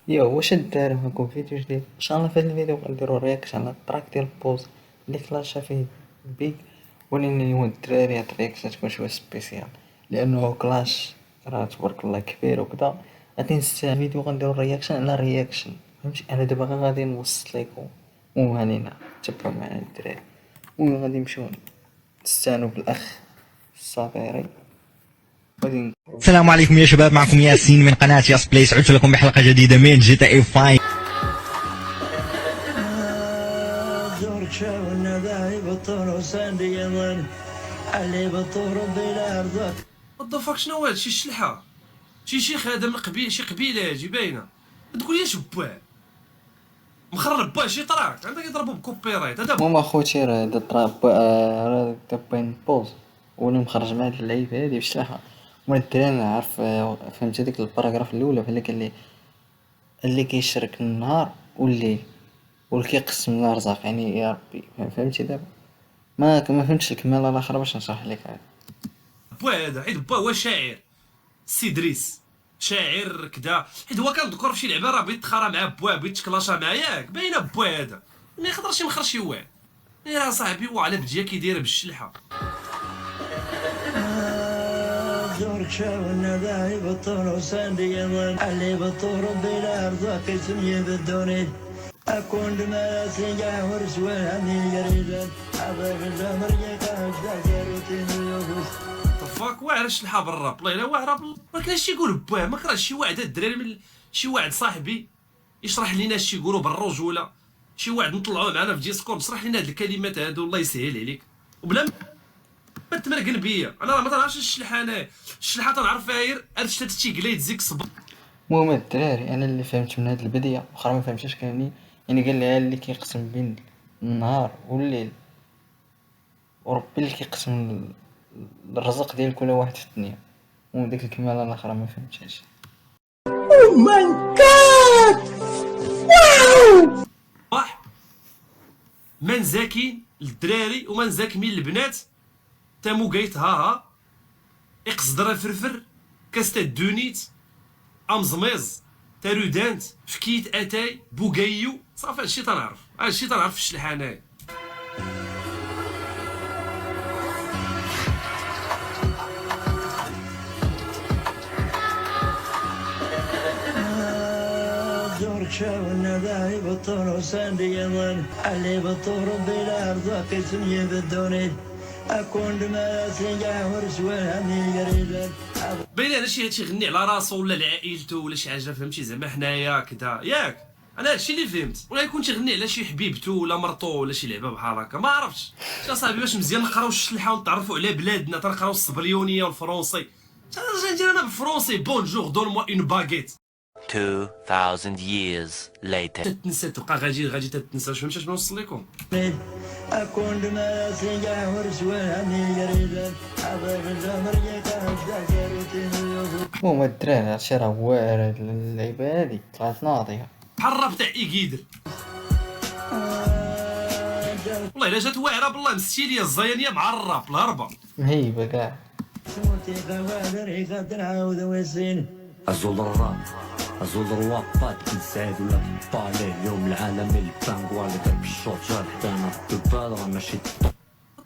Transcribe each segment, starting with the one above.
واش الدراري معكم فيديو جديد ان شاء الله. في هذا الفيديو غنديرو رياكشن على التراك ديال بوز اللي كلاشا فيه بيك، ولكن اليوم الدراري هاد الرياكشن تكون شويه سبيسيال لانه كلاش راه تبارك الله كبير وكذا. غادي نستعمل فيديو غنديرو رياكشن على رياكشن، فهمتي؟ انا دابا غادي نوصل لكم. المهم علينا تبعوا معنا الدراري. المهم غادي نمشيو نستعانوا بالاخ الصابري. غادي السلام عليكم يا شباب، معكم ياسين من قناة ياس بلايس. عدت لكم بحلقة جديدة من جي تي اي 5. وات ذا فاك شنو هاد شي شلحه شي شيخ هذا من قبيل شي قبيله هاجي باينه تقول لي شباه مخرب باه شي طراك عندك يضربوا بكوبي رايت هذا ماما خوتي راه هاد الطراب راه دابين بوز ولي مخرج مع هاد اللعيبه هادي بشلاحة. ومن الدراري نعرف فهمت هاديك الباراغراف الاولى بحال قال اللي كيشرك النهار والليل واللي كيقسم الارزاق، يعني يا ربي فهمتي دابا. ما فهمتش الكماله الاخرى باش نشرح لك عاد. باه هذا حيت باه هو شاعر سي دريس شاعر كدا، حيت هو كنذكر في شي لعبه راه بغيت تخارى مع باه بغيت تكلاشا معاه ياك باينه باه هذا ما يقدرش يمخر شي واحد. يا صاحبي وعلى بديه كيدايره بالشلحه زورك شاونا ذاهي بطور وساندي يظن اللي بطور بلا ارزاق اسمي بالدوني اكون دماء سنجا ورسوان هني قريبا اضيف الامر يقاش ذاك روتين يوبس فاك واعر الشلحه برا بلايله واعره ما كاينش يقول باه ما كرهش شي واحد الدراري من شي واحد صاحبي يشرح لينا اش يقولوا بالرجوله، شي واحد نطلعوه معنا في ديسكورد شرح لينا هاد الكلمات هادو الله يسهل عليك وبلا ما تمرقن بيا. انا راه ما تنعرفش الشلحه، انا الشلحه تنعرف فيها غير ارشتات تيقليد زيك صبر. المهم الدراري انا اللي فهمت من هاد البديه واخا ما فهمتش كاملين، يعني قال لها اللي كيقسم بين النهار والليل وربي اللي كيقسم الرزق ديال كل واحد في الدنيا. ومن ديك الكماله الاخرى ما فهمتهاش. صح من زاكي للدراري ومن زاكمين البنات تامو قايت هاها اقصد راه فرفر كاستا دونيت امزميز تارودانت فكيت اتاي بوغايو صافي هادشي تنعرف، هادشي تنعرف في الشلحه انايا. زورك شاونا ذاهي بطور وساندي يظن اللي بطور بلا ارزاق اسمي بالدوني اكون دماء سنجا ورسوان هني قريبا باين انا شي هادشي يغني على راسو ولا لعائلته ولا شي حاجه فهمتي زعما حنايا كدا ياك. انا هادشي اللي فهمت، ولا يكون تيغني على شي حبيبته ولا مرتو ولا شي لعبه بحال هكا ما عرفتش. يا صاحبي باش مزيان نقراو الشلحه ونتعرفوا على بلادنا تنقراو الصبريونيه والفرونسي. انا ندير انا بالفرونسي بونجور دون موا اون باغيت 2000 years later. تتنسى تبقى غادي تتنسى. واش فهمتي اش نوصل لكم؟ أكون دماء سنجا ورسوان هني قريبا أضيف الأمر يقاش ذاك روتين يوبس المهم الدراري هادشي راه واعر هاد اللعيبه هادي طلعت ناضيه. بحال الراب تاع ايكيدر والله الا جات واعره بالله مستيليه الزيانيه مع الراب الهربه مهيبه كاع. صوتي غوادر يقدر عاود ويسين أزول الراب أزول الوابات نسعد ولا بالي اليوم العالم البانغوا اللي ضرب الشوط جا لحدانا الدبال راه ماشي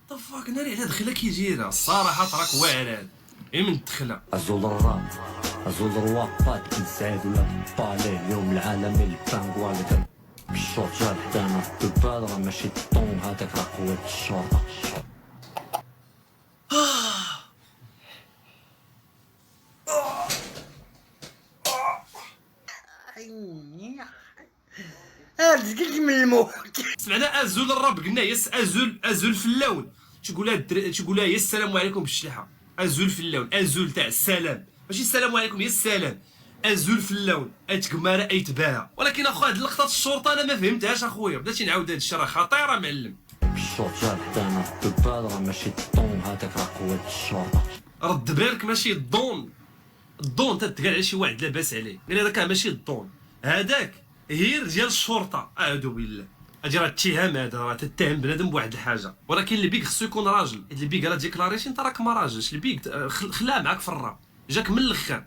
طفاك ناري على دخله كي جيرها الصراحه تراك واعر هذا اي من دخله. أزول الراب أزول الوابات نسعد ولا بالي اليوم العالم البانغوا اللي ضرب الشوط جا لحدانا الدبال راه ماشي الطون هذاك راه قوة الشرطة. هادي من الموت سمعنا ازول الراب قلنا يس ازول في اللون تقولها يا السلام عليكم بالشلحه ازول في اللون ازول تاع السلام ماشي السلام عليكم يا السلام ازول في اللون اتكماره ايتباها. ولكن اخو هاد لقطات الشرطه انا ما فهمتهاش اخويا بلاتي نعاود هاد الشيء راه خطيره معلم. الشوط جا لحدانا الدبال راه ماشي الطون هذاك راه قوة الشرطة. رد بالك ماشي الضون تتقال على شي واحد لاباس عليه قال هذاك ماشي الضون هذاك هي رجال الشرطه اعوذ بالله. اجي راه الاتهام هذا راه تتهم بنادم بواحد الحاجه ولكن اللي بيك خصو يكون راجل. اللي بيك راه ديكلاريشن انت راك ما راجلش اللي بيك خلاه معاك في الراب جاك من الاخر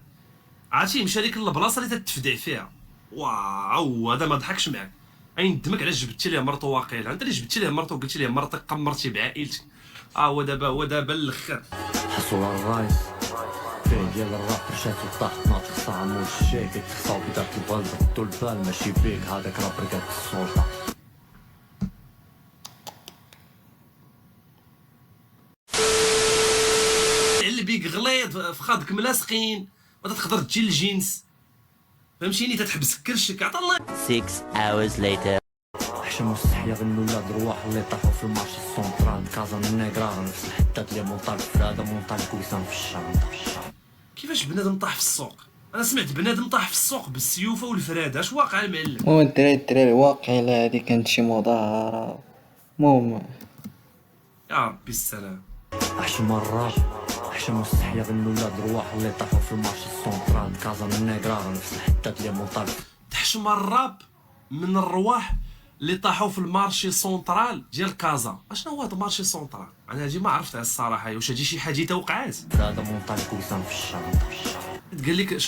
عرفتي مشى ليك البلاصه اللي تتفدع فيها واو هذا ما ضحكش معاك. ندمك علاش جبتي ليه مرتو واقيلا. انت اللي جبتي ليه مرتو وقلتي ليه مرتك قمرتي بعائلتك. هو دابا الاخر. حصل على الرايس فيه ديال الراب رشاتو طاحت ناطق صعمو الشيك تخصاو بداك البال ضدو البال ماشي بيك هذاك راه برقاد السلطة. اللي بيك غليظ فخادك ملاصقين ما تقدر تجي للجنس فهمتيني تتحبس كرشك عطا الله. 6 hours later. حشم مستحيا غنو ولاد رواح اللي طاحو في المارشي السونترال كازا النيغرا نفس الحداد لي مونطال في هذا مونطال كويسان في الشنطة. كيفاش بنادم طاح في السوق؟ انا سمعت بنادم طاح في السوق بالسيوفه والفراده. اش واقع المعلم؟ المهم الدراري واقيلا هادي كانت شي مظاهرة. المهم يا ربي السلام. حشم الراب حشم مستحيا غنو ولاد رواح اللي طاحو في المارشي السونترال كازا النيغرا نفس الحداد لي مونطال. تحشم الراب من الرواح اللي طاحوا في المارشي سونترال ديال كازا. اشنو هو هذا المارشي سونترال؟ انا هادي ما عرفتها الصراحه. واش هادي شي حادثه وقعات؟ هذا مونطال كويسان في الشنطة. قال لك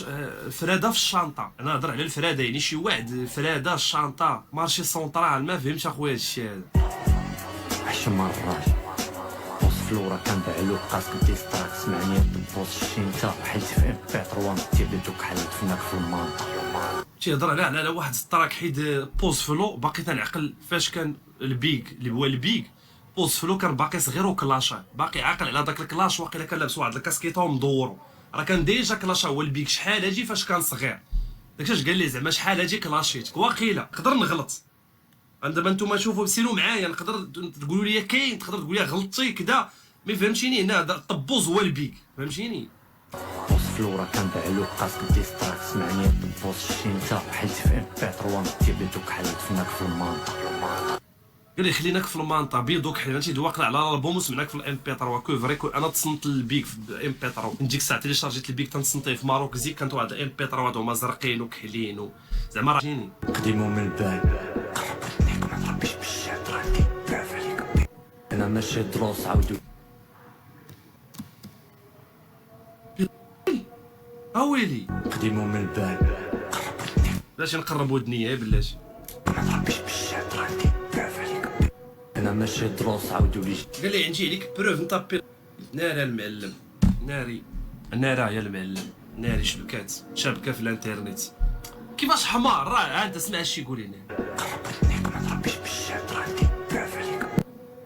فراده في الشنطه. انا هضر على الفراده يعني شي واحد فراده الشنطه مارشي سونترال. ما فهمتش اخويا هادشي هذا. حشم الراج بوس فلورا كان بعلو قاسك ديستراك سمعني بوس الشينتا حيت في امبيترو تيبيتوك حلت فيناك في المانطا. تيهضر على واحد الطراك حيد بوز فلو. باقي تنعقل فاش كان البيك اللي هو البيك بوز فلو كان باقي صغير وكلاشا. باقي عاقل على داك الكلاش. واقيلا كان لابس واحد الكاسكيطه ومدورو. راه كان ديجا كلاشا هو البيك شحال هاجي فاش كان صغير. داكشي اش قال لي زعما شحال هاجي كلاشيتك. واقيلا نقدر نغلط. دابا نتوما شوفوا سيروا معايا. نقدر تقولوا لي كاين تقدر تقول لي غلطتي كذا. مي فهمتيني هنا الطبوز هو البيك فهمتيني. بوس فلورا كان بعلو قاسك ديستراك سمعني بوس الشينتا حيت في امبيترو تيبيتوك حلت فيناك في المانطا. قال لي خليناك في المانطا بيضوك حنا انت دواقنا على الالبوم وسمعناك في الام بي 3 كوفري. انا تصنت البيك في الام بي 3 نجيك الساعه اللي شارجيت البيك تنصنتيه في ماروك زيك كانت واحد الام بي 3 هما زرقين وكحلين زعما راجيني قديمو من البال قربت ليك ما تربيش بالشات راكي بعف عليك انا ماشي دروس عاودو اويلي قديمو من البال قربت ليك بلاتي نقرب ودنيا بلاتي ما تربيش بالشات راكي بعف عليك انا ماشي دروس عاودو لي. قال لي عندي عليك بروف نطابي ناري المعلم ناري يا المعلم ناري شبكه في الانترنت كيفاش حمار راه انت سمع اش يقول لنا. قربت ليك ما تربيش بالشات راكي بعف عليك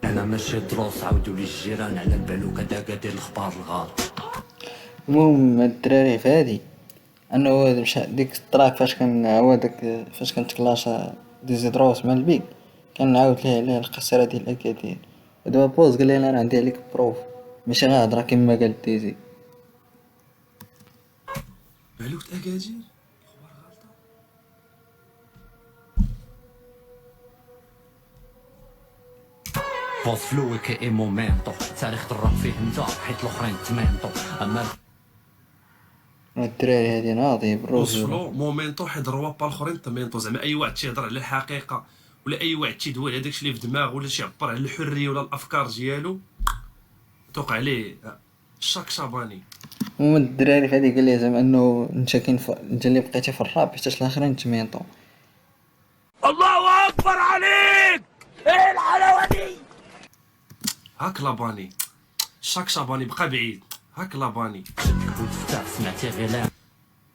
انا ماشي دروس عاودو لي الجيران على البالو كذا دير الاخبار الغلط. المهم الدراري في هادي انه هو مشى ديك الطراك فاش كان هو داك فاش كانت كلاشا ديزيدروس مع البيك كان نعاود ليه على الخساره ديال الاكادير. ودابا بوز قال لي انا عندي عليك بروف ماشي غير هضره كما قال ديزي. بالوت اكادير بوس فلو كي مومنتو تاريخ الراب فيه انت حيت الاخرين تمنتو اما الدراري هادي ناضي بالروز فلو مومنتو حيد الروابا الاخرين تمينطو. زعما اي واحد تيهضر على الحقيقه ولا اي واحد تيدوي على داكشي اللي في دماغه ولا تيعبر على الحريه ولا الافكار ديالو توقع عليه الشاك شاباني. المهم الدراري في هادي قال لي زعما انه انت كاين انت اللي بقيتي في الراب حتى الاخرين تمينطو. الله اكبر عليك ايه الحلاوه دي. هاك لاباني الشاك شاباني بقى بعيد. هاك لاباني سمعتي غير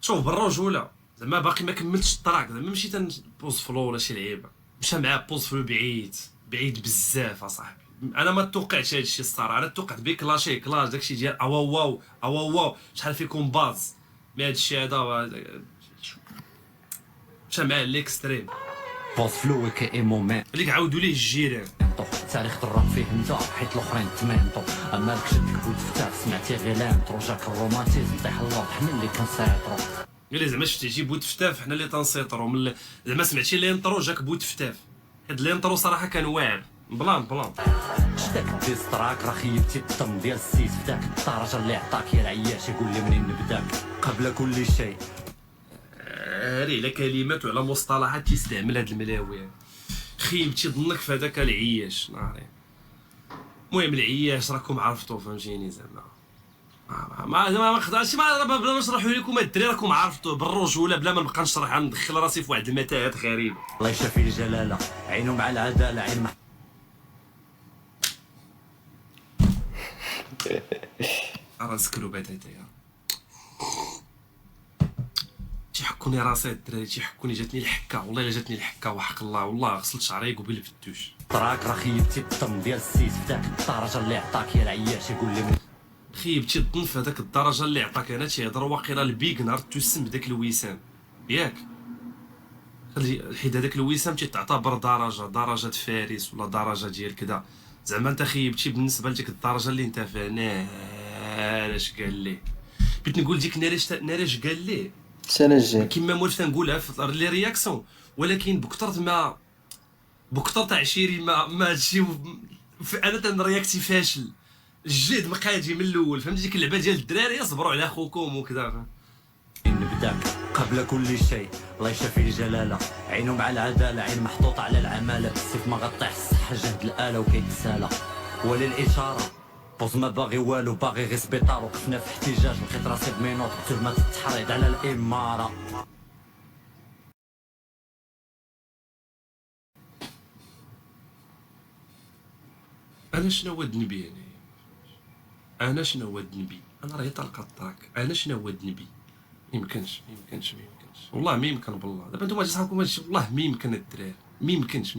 شوف بالرجوله زعما باقي ما كملتش الطراك. زعما ماشي تنبوز فلو ولا شي لعيبه مشى معاه بوز فلو بعيد بزاف اصاحبي. انا ما توقعتش هادشي الصراحه. انا توقعت بيه كلاشي كلاش داكشي ديال واو شحال فيكم باز. مي هادشي هذا مشى معاه ليكستريم. بوس فلو كي مومنت اللي عاودوا ليه الجيران تاريخ الراب فيه انت حيت الاخرين تمنتو اما داك شدك بوت فتاح سمعتي غير لانترو جاك الرومانتيزم طيح الله حنا اللي كنسيطرو. قال لي زعما شفتي جي بوت فتاف حنا اللي تنسيطرو زعما سمعتي الانترو جاك بوت فتاف. حيت الانترو صراحه كان واعر بلان شداك الديستراك راه خيبتي الدم ديال السيس فداك الدرجه اللي عطاك يا العياش يقول لي منين نبداك قبل كل شيء. هاري على كلمات وعلى مصطلحات تيستعمل هاد الملاوي. خيبتي ظنك في هذاك العياش ناري. المهم العياش راكم عرفتو فهمتيني زعما ما خداش ما بلا ما نشرحوا لكم الدراري راكم عرفتوا بالرجوله بلا ما نبقى نشرح ندخل راسي في واحد المتاهات غريبه. الله يشافي الجلاله عينه مع العداله عين راه نسكروا باتاتا تيحكوني راسي الدراري تيحكوني جاتني الحكه والله الا جاتني الحكه وحق الله والله غسلت شعري قبل الفتوش. طراك راه خيبتي الطم ديال السيس في داك الدرجه اللي عطاك يا العياش يقول لي خيبتي الظن في هذاك الدرجه اللي عطاك انا تيهضر واقيلا البيغنر توسم بداك الوسام ياك حيت هذاك الوسام تيتعتبر درجه فارس ولا درجه ديال كذا زعما انت خيبتي بالنسبه لديك الدرجه اللي انت فيها. ناش قال ليه بغيت نقول ديك ناريش قال ليه السنة الجاي كيما مولف تنقولها في لي رياكسيون ولكن بكثرت عشيري ما هادشي انا تنرياكتي فاشل الجد مقادي من الاول فهمتي ديك اللعبه ديال الدراري يصبروا على خوكم وكذا. نبداك قبل كل شيء الله يشافي الجلاله عينه مع العداله عين محطوطه على العماله السيف ما غطيح الصحه جهد الاله وكيتسالى ولا الاشاره بوز ما باغي والو باغي غير سبيطار وقفنا في احتجاج لقيت راسي بمينوط تما تتحرض على الاماره. انا شنو هو الذنبي انا شنو هو الذنبي انا راهي طلقه الطاك انا شنو هو الذنبي ما يمكنش والله ما يمكن بالله دابا نتوما صحابكم هادشي والله ما يمكن الدراري ما يمكنش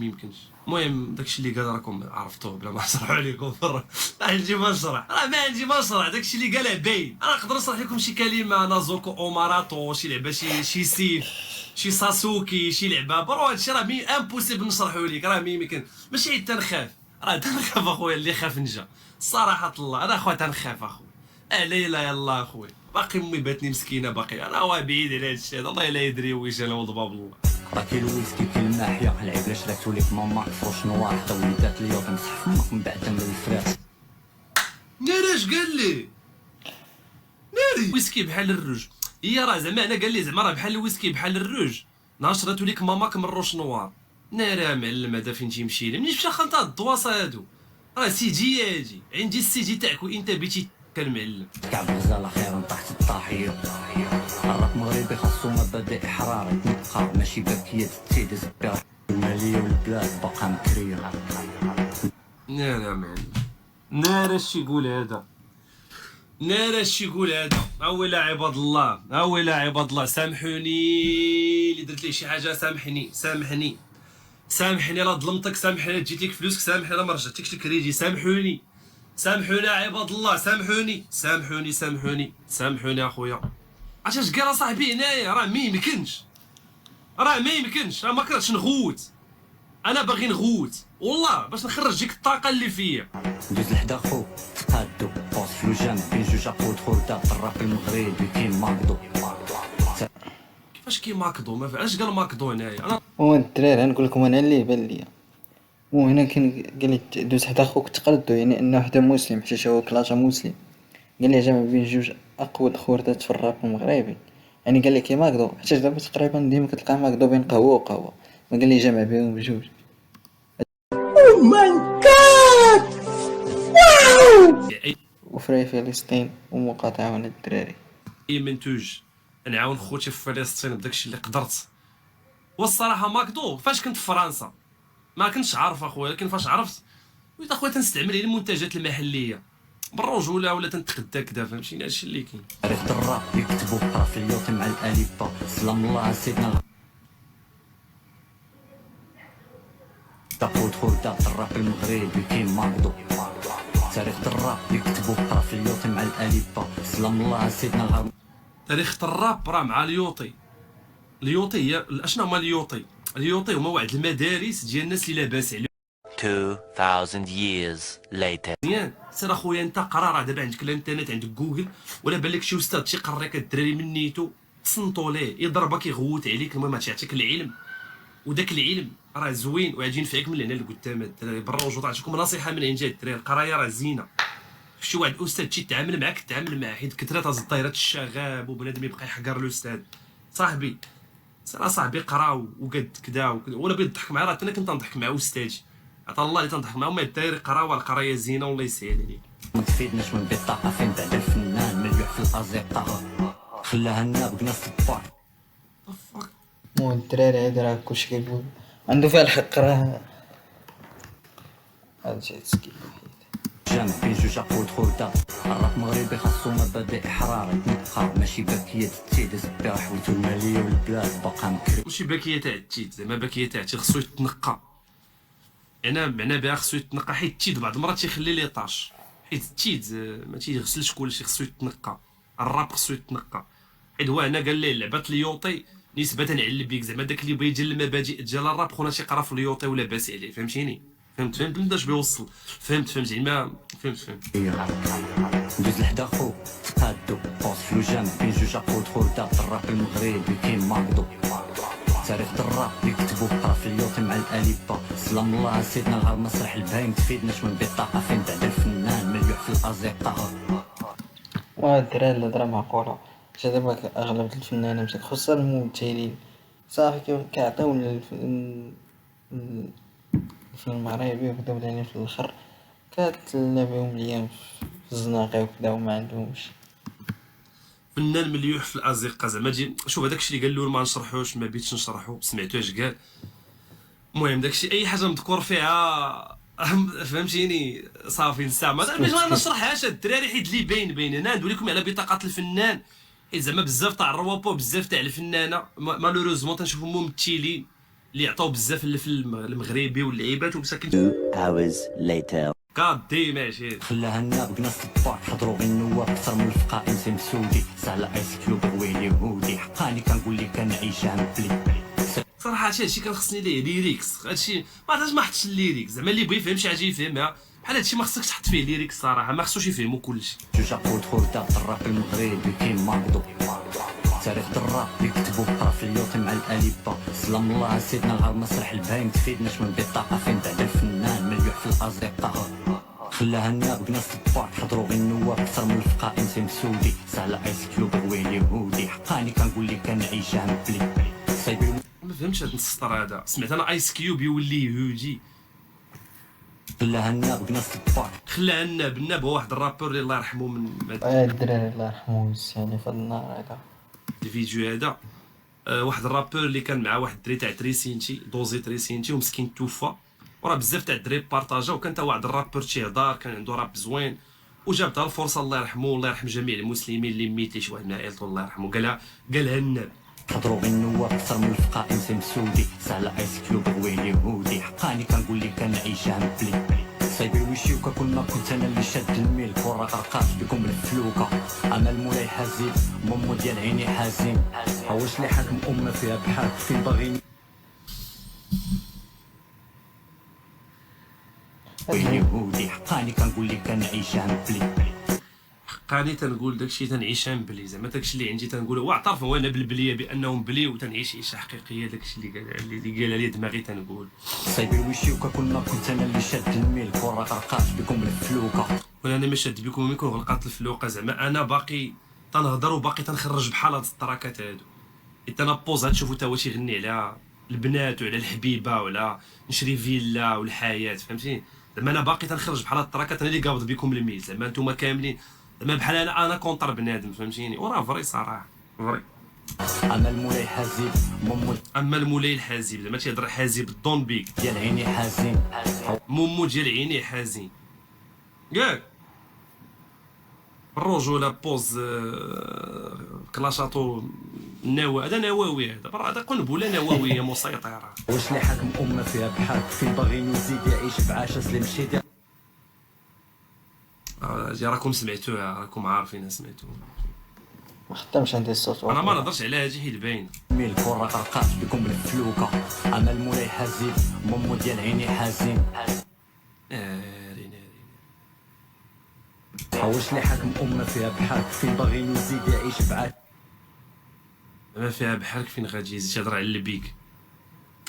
المهم داكشي اللي قال راكم عرفتوه بلا ما نشرحوا عليكم راه عندي ما نشرح راه ما عندي ما نشرح داكشي اللي قاله باين. انا نقدر نشرح لكم شي كلمه نازوكو اوماراتو شي لعبه شي سيف شي ساسوكي شي لعبه برو هادشي راه امبوسيبل نشرحوا لك راه ما يمكن ماشي حيت تنخاف راه تنخاف اخويا اللي خاف نجا صراحه الله انا اخويا تنخاف اخويا لا اله الا الله اخويا باقي امي باتني مسكينه باقي انا هو بعيد على هادشي هذا الله لا يدري ويش انا وضباب الله. باكي الويسكي كاين الناحيه العيب لا شريتو ليك ماما فروش نوار حتى وليدات اليوم تمسح فمك من بعد من الفراس. ناري قال لي ناري ويسكي بحال الروج هي راه زعما انا قال لي زعما راه بحال الويسكي بحال الروج نهار شريتو ليك ماماك من روش نوار. ناري معلم هذا فين تيمشي لي منين مشى خلطه الدواصه هادو راه سيجي ياجي عندي السيجي تاعك وانت بيتي كالمعلم. كعب غزاله خيرا تحت الطاحيه الراب مغربي خاصو مبادئ حراري نبقى ماشي باكيه تيد زبير الماليه والبلاد باقا مكريه. ناري معلم ناري اش يقول هذا ناري اش يقول هذا اويلا عباد الله اويلا عباد الله سامحوني اللي درت ليه شي حاجه سامحني لا ظلمتك سامحني جيت لك فلوسك سامحني لا ما رجعتكش الكريدي سامحوني عباد الله سامحوني اخويا علاش قال صاحبي هنايا راه ما يمكنش راه ما كرهتش نغوت انا باغي نغوت والله باش نخرج ديك الطاقه اللي فيا. دوز لحدا خو تقادو بوس في الجامع بين جوج عقود خردة الراب المغربي كاين ماكدو كيفاش كي ماكدو ما علاش قال ماكدو هنايا انا هو الدراري نقول لكم انا اللي بان ليا وهنا كاين قال لي دوز حدا خوك تقلدو يعني انه حدا مسلم حيت هو كلاجا مسلم قال لي جمع بين جوج اقوى خردات في الراب المغربي يعني قال لي كي ماكدو حتى دابا تقريبا ديما كتلقى ماكدو بين قهوه وقهوه ما قال لي جمع بينهم بجوج. وفري فلسطين ومقاطعة من الدراري اي منتوج نعاون خوتي في فلسطين بداكشي اللي قدرت. والصراحه ماكدو فاش كنت في فرنسا ما كنتش عارف اخويا لكن فاش عرفت وليت اخويا تنستعمل المنتجات المحليه بالرجوله ولا تنتقدا كذا فهمتيني هادشي اللي كاين. عرفت الراب يكتبوا بحرف اليوت مع الالفا سلام الله سيدنا تاخد خردات الراب المغربي كاين ماكدو تاريخ الراب يكتبوا بحرف اليوت مع الالفا سلام الله سيدنا الغرب. تاريخ الراب راه مع اليوطي هي اشنو هما اليوطي هما واحد المدارس ديال الناس اللي لاباس عليهم 2000 years later. مزيان سير اخويا انت قرا راه دابا عندك الانترنت عندك جوجل ولا بان لك شي استاذ تيقريك الدراري من نيتو تصنتو ليه يضربك يغوت عليك المهم تيعطيك العلم وداك العلم راه زوين وغادي ينفعك من هنا لقدام الدراري برا وجود. عطيكم نصيحه من عند الدراري القرايه راه زينه شي واحد استاذ تيتعامل معاك تعامل معاه حيت كثرت هاد الطيرات الشغاب وبنادم يبقى يحقر الاستاذ صاحبي سير صاحبي قرا وقد كذا ولا بغيت تضحك معاه راه انا كنت نضحك مع استاذي عطا الله اللي تنضحك معاهم الدراري قراو القرايه زينه والله يسهل عليك. ما تفيدناش من بطاقه فين بعد الفنان من في الازقه خلاها الناب بناس البار. مو الدراري هادي راه كلشي كيقول عنده فيها الحق، راه هذا شي تسكي جامع بين جوج عقود خردة. الراب مغربي خاصو مبادئ حرارة تنقى ماشي باكية التيد زبي حويتو المالية والبلاد باقا مكري. ماشي باكيه تاع التيت، زعما باكيه تاع التيت خصو يتنقى. انا معنى بها خصو يتنقى، حيت التيت بعض المرات تيخلي لي طاش، حيت التيت ما تيغسلش كلشي، خصو يتنقى. الراب خصو يتنقى، حيت هو هنا قال ليه لعبات اليوطي نسبة على البيك، زعما داك اللي بغى يجي المبادئ ديال الراب خونا تيقرا في اليوطي ولا باس عليه، فهمتيني؟ فهمت باش بيوصل، فهمت زعما فهمت. ندوز لحدا خو تقادو بوس فلو جامع بين جوج عقود خردة. الراب المغربي كاين ماكدو تاريخ الراب يكتبو قرا في اليوطي مع الاليبا. سلام الله سيدنا غير مسرح الباين تفيدناش من بطاقة فين بعد الفنان مليوح في الازقه. الدراري الهضره معقولة. حتى دابا اغلب الفنانين خصوصا الممثلين صافي كيعطيو الفن المغربي وكدا يعني في الاخر كتلنا بهم الايام في الزناقي وكدا وما عندهمش. فنان مليوح في الازقه زعما شوف هذاك الشيء اللي قال له ما نشرحوش، ما بيتش نشرحو، سمعتو اش قال. المهم داك الشيء اي حاجه مذكور فيها فهمتيني صافي نستعمل باش ما نشرحهاش الدراري، حيت اللي باين انا ندوي لكم على بطاقه الفنان، حيت زعما بزاف تاع الروابو بزاف تاع الفنانه مالوروزمون تنشوفوا ممثلين اللي عطاو بزاف في المغربي واللعيبات ومساكن 2 hours later. كادي ماشي. خلاها الناب بناس البار حضروا غير النواب اكثر من الفقائن سي مسودي سهله ايس كيوب غويلي هودي. حقاني كنقول لك كنعيشها مبلي صراحه هادشي كان خصني ليه ليريكس، هادشي ما عرفتش ما حطش الليريكس، زعما اللي بغى يفهم شي حاجه يفهمها، بحال هادشي ما خصكش تحط فيه ليريكس صراحه، ما خصوش يفهموا كلشي. جوج عقود خردة. الراب المغربي كاين ماكدو تاريخ الراب يكتبو قرا في اليوطي مع الاليبا. سلام الله سيدنا غير مسرح الباين تفيدناش من بطاقة فين بعد الفنان مليوح في الازقه خلاها الناب بناس البار حضروا غير النواب اكثر من الفقائن سي مسودي سهله ايس كيوب غويلي هودي. حقاني كنقول لك كنعيشها مبلي صايبي. ما فهمتش هاد السطر هذا، سمعت انا ايس كيوب يولي هودي. خلاها الناب بناس البار خلاها الناب هو واحد الرابور اللي الله يرحمه من الدراري الله يرحمه يعني في النار هذا الفيديو هذا. واحد الرابور اللي كان مع واحد الدري تاع تريسينتي دوزي تريسينتي ومسكين توفى، وراه بزاف تاع الدراري بارطاجاو، وكان تا واحد الرابور تيهضر كان عنده راب زوين وجابتها الفرصه الله يرحمه والله يرحم جميع المسلمين اللي ميت لي شي واحد من عائلته الله يرحمه، قالها الناب. حضروا غير النواب اكثر من الفقائن سي مسودي سهله ايس كيوب غويلي هودي. حقاني كنقول لك كنعيشها مبلي صايبي ويشيوكا كل ما كنت انا اللي شاد الميل كره غرقات بكم الفلوكه. انا المولاي حزين مامو ديال عيني حزين هواش اللي حاكم امه فيها بحال فين باغيني هودي. حقاني كنقول لك كنعيشها مبلي حقاني تنقول داكشي تنعيشها مبلي، زعما داكشي اللي عندي تنقوله، واعترف هو انا بالبليه بانه مبلي وتنعيش عيشه حقيقيه، داكشي اللي قال لي دماغي تنقول. صايبي ويشيوكا كل ما كنت انا اللي شاد الميل كره غرقات بكم الفلوكه. وانا ما شاد بكم يكون غلقات الفلوقه، زعما انا باقي تنهضر وباقي تنخرج بحال هاد التراكات هادو، حيت انا بوز تشوفوا تا هو تيغني على البنات وعلى الحبيبه ولا نشري فيلا والحياه، فهمتي؟ زعما انا باقي تنخرج بحال هاد التراكات، انا اللي قابض بكم الميل، زعما نتوما كاملين زعما بحال انا كونتر بنادم، فهمتيني؟ وراه فري صراحه فري. اما المولاي حزين مامو اما المولاي الحازم زعما تيهضر حازم الدون بيك ديال عيني حزين مومو ديال عيني حزين ياك الرجوله بوز كلاشاطو النووي هذا نووي هذا قنبله نوويه مسيطره. واش اللي حاكم امه فيها بحال فين باغي يزيد يعيش بعاشه سليم شيدي. راكم سمعتوها راكم عارفين سمعتوها، ما خدامش عندي الصوت انا ما نهضرش على هادشي حيت باين. ميل كره غرقات بكم الفلوكه. اما المولاي حزين مامو ديال عيني حزين واش اللي حاكم امه فيها بحال فين باغي يزيد يعيش بعاشه ما فيها بحالك فين غادي يزيد تهضر على البيك،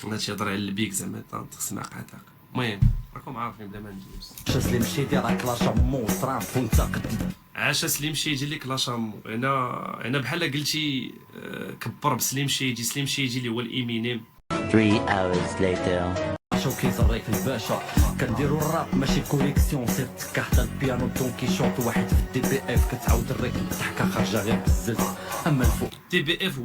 انا تيهضر على البيك زعما تسمع قاطع. المهم راكم عارفين بلا ما ندوز. سليم شيدي راه كلاشا مو ترامب وانت قد عاش سليم شيجي اللي كلاشامو، انا بحال قلتي كبر بسليم شيجي اللي هو الامينيم. 3 hours later. الباشا وكيزريك الباشا. كنديرو الراب ماشي كوليكسيون، سير تكا حدا البيانو دون كيشوط، واحد في الدي بي اف كتعاود الريتم الضحكه خارجه غير بالزز. اما الفوق تي بي اف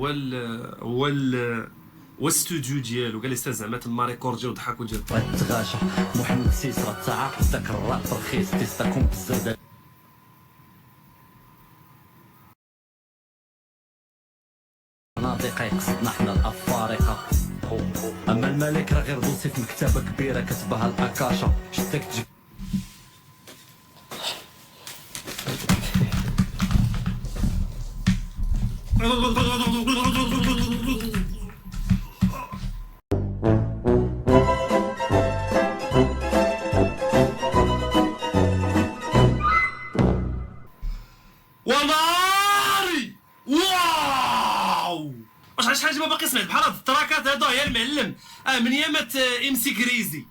هو الاستوديو ديالو، قال لي استاذ زعما تما ريكوردي وضحك ودير التغاشى. محمد سيسرا تعاقد داك الراب رخيص، تيستاكم بالزرده مناطق يقصدنا حنا الافارقه. اما الملك راه غير دوسي في مكتبه كبيره كتبها الاكاشا، شتك تجي وناري. واو واش شحال ما باقي سمعت بحال هاد التراكات هادو يا المعلم. من يامات ام سي كريزي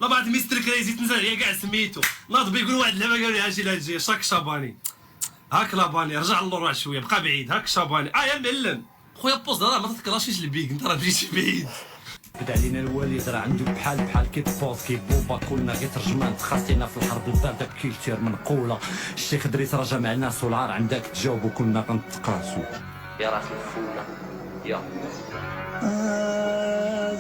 لا بعد مستر كريزي تنزل عليا كاع سميتو ناض بيقول واحد اللعبه قال لي اجي لا تجي شاك شاباني هاك لاباني رجع للور واحد شويه بقى بعيد هاك شاباني يا المعلم. خويا بوز راه ما تتكراشيش البيك انت راه مشيتي بعيد. بدا علينا الوالد راه عنده بحال كيبوز كيبوبا كلنا غير ترجمان تخاصينا في الحرب البارده بكيلتير منقوله. الشيخ دريس راه جامع الناس والعار عندك تجاوب وكنا غنتقاسو يا راسي الفوله يا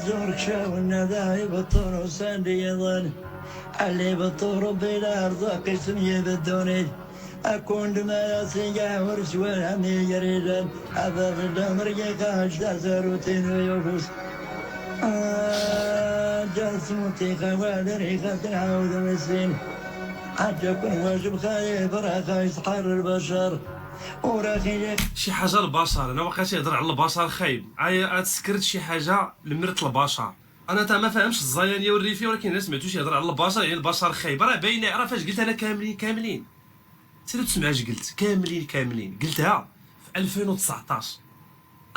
زورك شاولنا ذاهب الطور وساندي يظن اللي بالطور بلا ارزاق اسمي بالدوني اكون دما سيجا ورسوال همي جريدا هذا في الامر يقاش دار روتين ويوفوس جالس موتيقى ودريقة تعاود مسين حتى كون واجب خايف راه يسحر البشر وراخي شي حاجه البشر. انا واقع تيهضر على البشر خايب تسكرت شي حاجه لمرت البشر. انا تا ما فاهمش الزيانيه والريفيه، ولكن انا سمعتوش يهضر على البشر يعني البشر خايب راه باينه. راه فاش قلت انا كاملين سيرو تسمع اش قلت كاملين قلتها في 2019.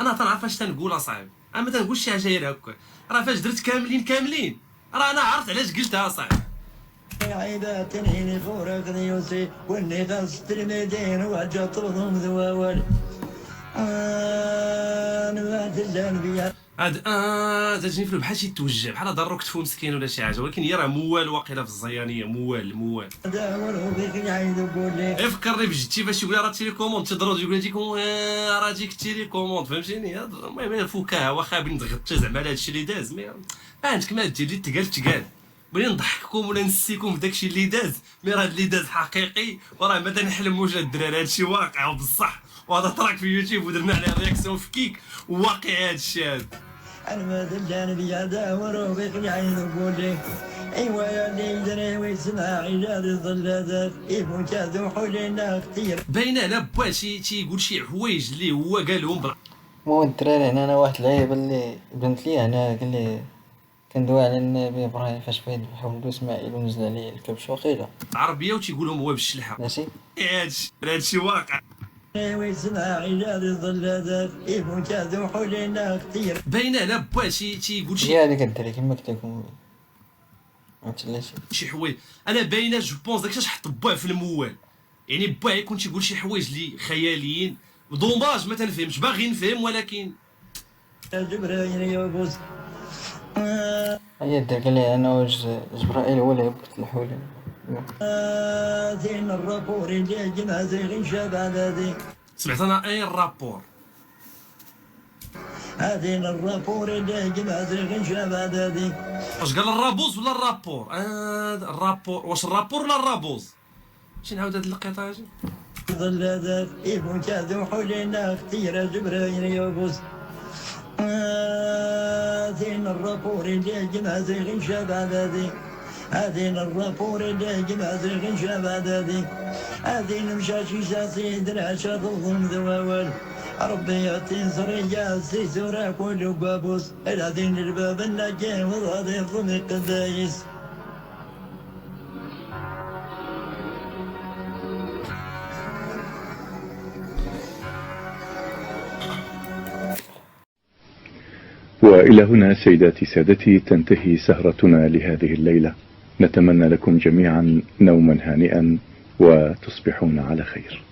انا تنعرف اش تنقول اصاحبي، انا ما تنقولش شي حاجه غير هكا. راه فاش درت كاملين راه انا عرفت علاش قلتها اصاحبي. عيبات هيني فورك ديوسي واني غصت المدين وجا طردهم ذواول نبات الانبياء هاد تجيني في بحال شي توجع بحال ضرو كتفو مسكين ولا شي حاجه، ولكن هي راه موال واقيلا في الزيانيه موال. داولوا بك يعيد وقول لي فكرني بجدتي فاش يقول راه تيليكوموند تضرب يقول لك راه جيك تيليكوموند فهمتيني. المهم الفكاهه واخا بين ضغطت زعما على هادشي اللي داز مي عندك ما دير اللي تقال بغينا نضحككم ولا نسيكم في داكشي اللي داز مي راه اللي داز حقيقي وراه ما تنحلموش الدراري. هادشي واقع وبصح وهذا تراك في يوتيوب ودرنا عليه رياكسيون في كيك واقع هادشي هذا. المد الجانبية داولوا بك يعيد وقول لي ايوا يا اللي يدري ويسمع عجال الظلادات يبون كاذو حولنا كتير باينه لا با تيقول شي حوايج اللي هو قالهم المهم الدراري هنا انا واحد اللعيبه اللي بنت لي هنا قال لي كندوي على النبي ابراهيم فاش بغا يذبح ولدو اسماعيل ونزل عليه الكبش وقيله عربيه وتيقولهم هو بالشلحه. ماشي هادشي واقع. ويسمع عجال الظلادات يبون كاذو حولنا كتير باينه لا با تيقول شي هي هذيك الدري كما قلت لكم عرفتي شي حوايج. انا باينه جو بونس داكشي حط با في الموال يعني با يكون تيقول شي حوايج اللي خياليين دوماج ما تنفهمش باغي نفهم ولكن جبرائيل يوبوس هي الدري قال لي انا جبرائيل هو اللي هبط الحولين زين الرابور اللي جمع زين شباب هذه سمعت انا اي الرابور هذين الرابور اللي جمع زين شباب هذه واش قال الرابوز ولا الرابور؟ الرابور واش الرابور ولا الرابوز؟ شي نعاود هاد اللقطه اجي ظلادات يبون كاذو حولنا كتير جبرائيل يوبوس زين الرابور اللي جمع زين شباب هذه هذين الرابور اللي جمع زين شباب هذه هذين مشاشي شاسي درعشا ضوهم ذواول ربي يعطي صريا سيسورا كل بابوس هذين الباب النجي وهذين ضمك الدايس وإلى هنا سيداتي سادتي تنتهي سهرتنا لهذه الليلة. نتمنى لكم جميعا نوما هانئا وتصبحون على خير.